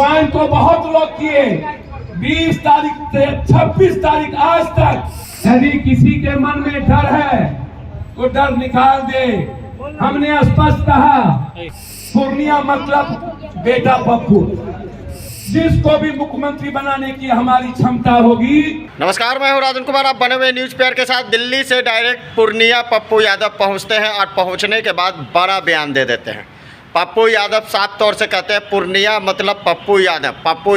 Join तो बहुत लोग किए, 20 तारीख से 26 तारीख आज तक। यदि किसी के मन में डर है तो डर निकाल दे। हमने स्पष्ट कहा, पूर्णिया मतलब बेटा पप्पू, जिसको भी मुख्यमंत्री बनाने की हमारी क्षमता होगी। नमस्कार, मैं हूं राजन कुमार। आप बने हुए न्यूज पेयर के साथ दिल्ली से डायरेक्ट पूर्णिया पप्पू यादव पहुंचते हैं और पहुंचने के बाद बड़ा बयान दे देते हैं। पप्पू यादव साफ तौर से कहते हैं पूर्णिया मतलब पप्पू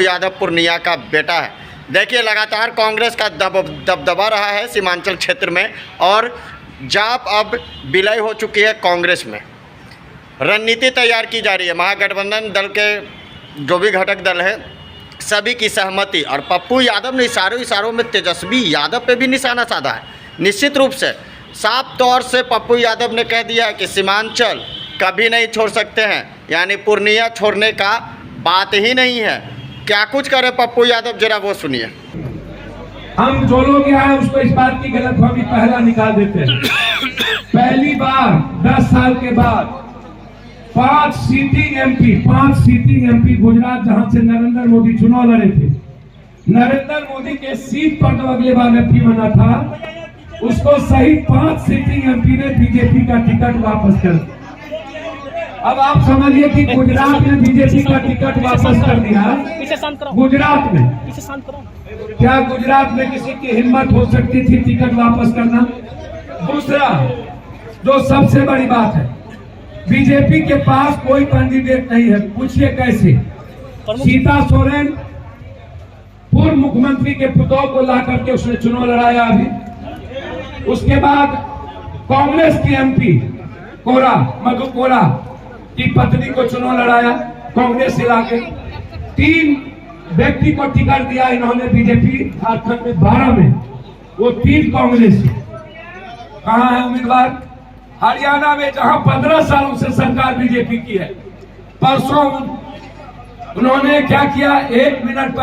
यादव पूर्णिया का बेटा है। देखिए, लगातार कांग्रेस का दबदबा रहा है सीमांचल क्षेत्र में और जाप अब विलय हो चुकी है कांग्रेस में। रणनीति तैयार की जा रही है। महागठबंधन दल के जो भी घटक दल है सभी की सहमति, और पप्पू यादव ने इशारों में तेजस्वी यादव पे भी निशाना साधा है। निश्चित रूप से साफ तौर से पप्पू यादव ने कह दिया है कि सीमांचल कभी नहीं छोड़ सकते हैं, यानी पूर्णिया छोड़ने का बात ही नहीं है। क्या कुछ करे पप्पू यादव, जरा वो सुनिए। हम जो लोग यहाँ हैं उसको इस बात की गलतफहमी पहला निकाल देते हैं। पहली बार 10 साल के बाद 5 सीटिंग एमपी गुजरात, जहां से नरेंद्र मोदी चुनाव लड़े थे। नरेंद्र मोदी के सीट पर तो अगले बार एमपी बना था, उसको सहित 5 सीटिंग एमपी ने बीजेपी का टिकट वापस कर दिया। अब आप समझिए कि गुजरात में बीजेपी का टिकट वापस कर दिया। गुजरात में क्या गुजरात में किसी की हिम्मत हो सकती थी टिकट वापस करना? दूसरा, जो सबसे बड़ी बात है, बीजेपी के पास कोई कैंडिडेट नहीं है। पूछिए कैसे? सीता सोरेन पूर्व मुख्यमंत्री के पुतौह को ला करके उसने चुनाव लड़ाया अभी। उसके बाद कांग्रेस की एमपी मधु कोरा की पत्नी को चुनाव लड़ाया कांग्रेस से लाके। 3 व्यक्ति को टिकट दिया इन्होंने बीजेपी झारखंड में 12 में, वो 3 कांग्रेस। कहाँ है उम्मीदवार? हरियाणा में, जहां 15 सालों से सरकार बीजेपी की है। परसों उन्होंने क्या किया? 1 मिनट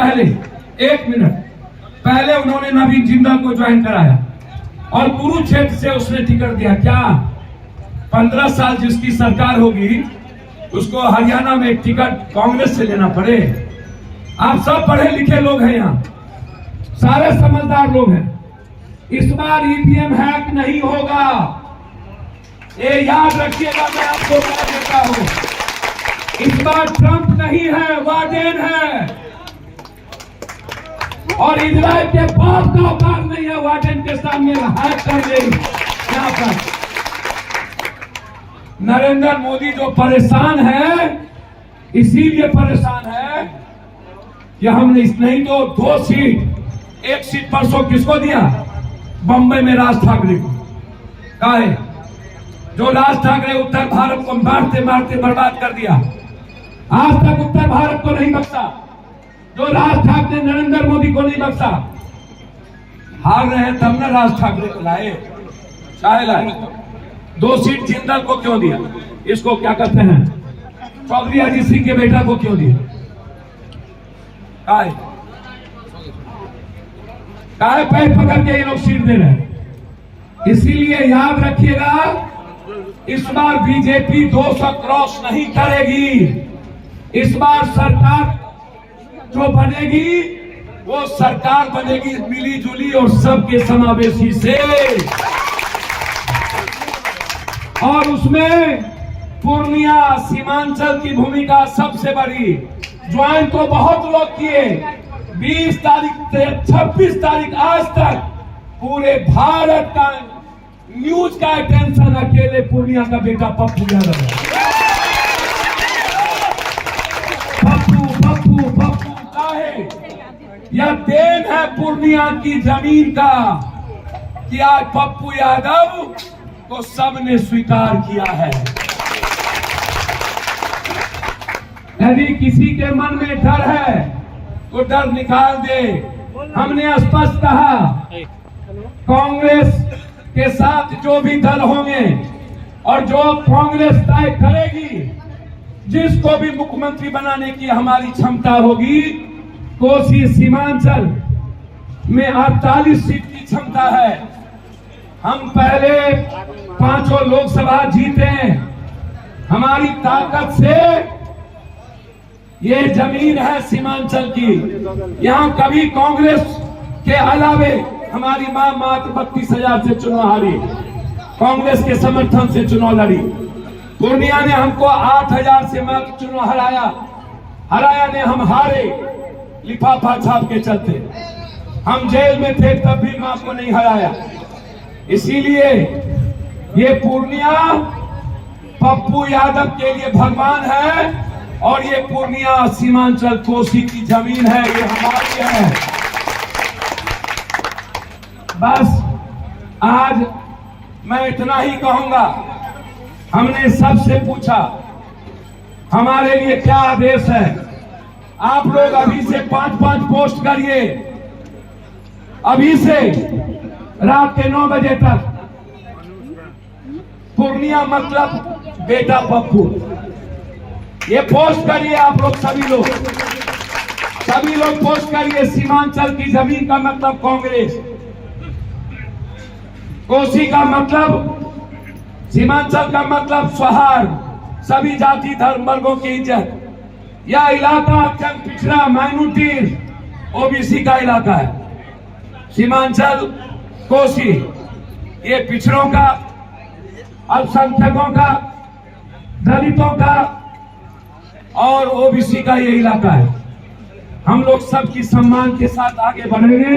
पहले उन्होंने नवीन जिंदल को ज्वाइन कराया और कुरुक्षेत्र से उसने टिकट दिया। क्या 15 साल जिसकी सरकार होगी उसको हरियाणा में टिकट कांग्रेस से लेना पड़े? आप सब पढ़े लिखे लोग हैं, यहाँ सारे समझदार लोग हैं। इस बार ईवीएम हैक नहीं होगा, ये याद रखिएगा। मैं आपको बता देता हूं, इस बार ट्रंप नहीं है, वार्डेन है। और इजराइल के बाप का औकात नहीं है वार्डेन के सामने हैक कर दे। यहाँ पर नरेंद्र मोदी जो परेशान है, इसीलिए परेशान है कि हमने इस नहीं तो 2 सीट, 1 सीट परसों किसको दिया? बंबई में राज ठाकरे को। काहे? जो राज ठाकरे उत्तर भारत को मारते मारते बर्बाद कर दिया, आज तक उत्तर भारत को नहीं बख्शा। जो राज ठाकरे नरेंद्र मोदी को नहीं बख्शा। हार रहे हैं तब ना राज ठाकरे को लाए, चाहे लाए। 2 सीट जिंदल को क्यों दिया? इसको क्या कहते हैं, चौधरी अजीत सिंह के बेटा को क्यों दिया? काहे पैर पकड़ के ये लोग सीट दे रहे हैं? इसीलिए याद रखिएगा, इस बार बीजेपी 200 क्रॉस नहीं करेगी। इस बार सरकार जो बनेगी वो सरकार बनेगी मिली जुली और सबके समावेशी से, और उसमें पूर्णिया सीमांचल की भूमिका सबसे बड़ी। ज्वाइन तो बहुत लोग किए, 20 तारीख से 26 तारीख आज तक पूरे भारत का न्यूज का अटेंशन अकेले पूर्णिया का बेटा पप्पू यादव है। पप्पू का है, यह देन है पूर्णिया की जमीन का कि आज पप्पू यादव को सबने स्वीकार किया है। यदि किसी के मन में डर है तो डर निकाल दे। हमने स्पष्ट कहा, कांग्रेस के साथ जो भी दल होंगे और जो कांग्रेस तय करेगी, जिसको भी मुख्यमंत्री बनाने की हमारी क्षमता होगी। कोसी सीमांचल में 48 सीट की क्षमता है। हम पहले 5 लोकसभा जीते, हमारी ताकत से ये जमीन है सीमांचल की। यहाँ कभी कांग्रेस के अलावे हमारी मां मात्र 32,000 से चुनाव हारी, कांग्रेस के समर्थन से चुनाव लड़ी। पूर्णिया ने हमको 8,000 से मात्र चुनाव हराया ने हम हारे लिफाफा छाप के चलते। हम जेल में थे तब भी मां को नहीं हराया। इसीलिए ये पूर्णिया पप्पू यादव के लिए भगवान है और ये पूर्णिया सीमांचल कोसी की जमीन है, ये हमारी है। बस आज मैं इतना ही कहूंगा। हमने सबसे पूछा हमारे लिए क्या आदेश है। आप लोग अभी से 5-5 पोस्ट करिए, अभी से रात के 9 बजे तक। पूर्णिया मतलब बेटा पप्पू, ये पोस्ट करिए। आप लोग सभी लोग पोस्ट करिए। सीमांचल की जमीन का मतलब कांग्रेस, कोसी का मतलब, सीमांचल का मतलब सौहार्द, सभी जाति धर्म वर्गों की इज्जत। यह इलाका अत्यंत पिछड़ा माइनॉरिटी ओबीसी का इलाका है। सीमांचल कोसी ये पिछड़ों का, अल्पसंख्यकों का, दलितों का और ओबीसी का ये इलाका है। हम लोग सबकी सम्मान के साथ आगे बढ़ेंगे।